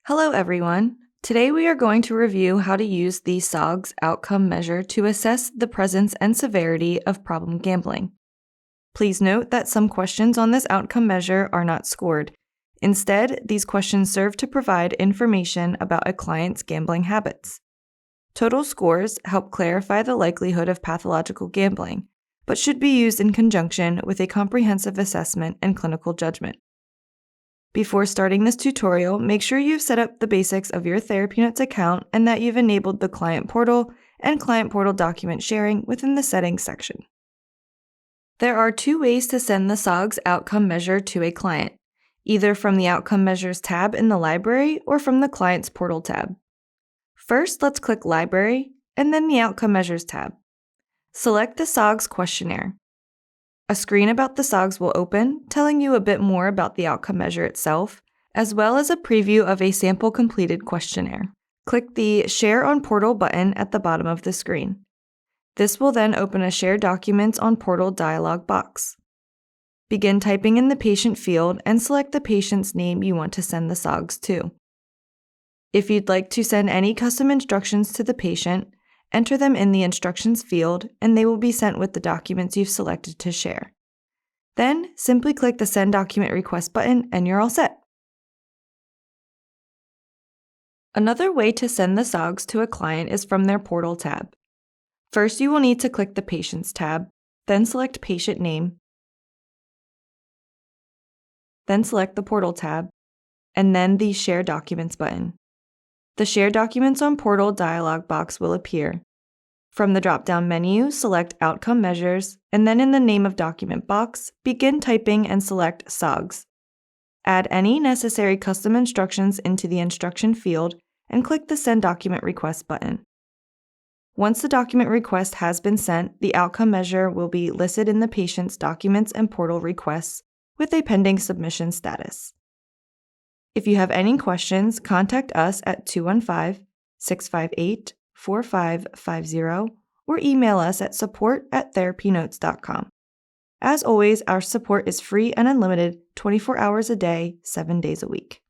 Hello, everyone. Today we are going to review how to use the SOGS outcome measure to assess the presence and severity of problem gambling. Please note that some questions on this outcome measure are not scored. Instead, these questions serve to provide information about a client's gambling habits. Total scores help clarify the likelihood of pathological gambling, but should be used in conjunction with a comprehensive assessment and clinical judgment. Before starting this tutorial, make sure you've set up the basics of your TherapyNotes account and that you've enabled the Client Portal and Client Portal document sharing within the Settings section. There are two ways to send the SOGS outcome measure to a client, either from the Outcome Measures tab in the library or from the Client's Portal tab. First, let's click Library and then the Outcome Measures tab. Select the SOGS questionnaire. A screen about the SOGS will open, telling you a bit more about the outcome measure itself, as well as a preview of a sample completed questionnaire. Click the Share on Portal button at the bottom of the screen. This will then open a Share Documents on Portal dialog box. Begin typing in the patient field and select the patient's name you want to send the SOGS to. If you'd like to send any custom instructions to the patient, enter them in the Instructions field, and they will be sent with the documents you've selected to share. Then, simply click the Send Document Request button, and you're all set. Another way to send the SOGS to a client is from their Portal tab. First, you will need to click the Patients tab, then select Patient Name, then select the Portal tab, and then the Share Documents button. The Share Documents on Portal dialog box will appear. From the drop-down menu, select Outcome Measures, and then in the Name of Document box, begin typing and select SOGS. Add any necessary custom instructions into the Instruction field and click the Send Document Request button. Once the document request has been sent, the outcome measure will be listed in the patient's Documents and Portal requests with a pending submission status. If you have any questions, contact us at 215-658-4550 or email us at support@therapynotes.com. As always, our support is free and unlimited 24 hours a day, 7 days a week.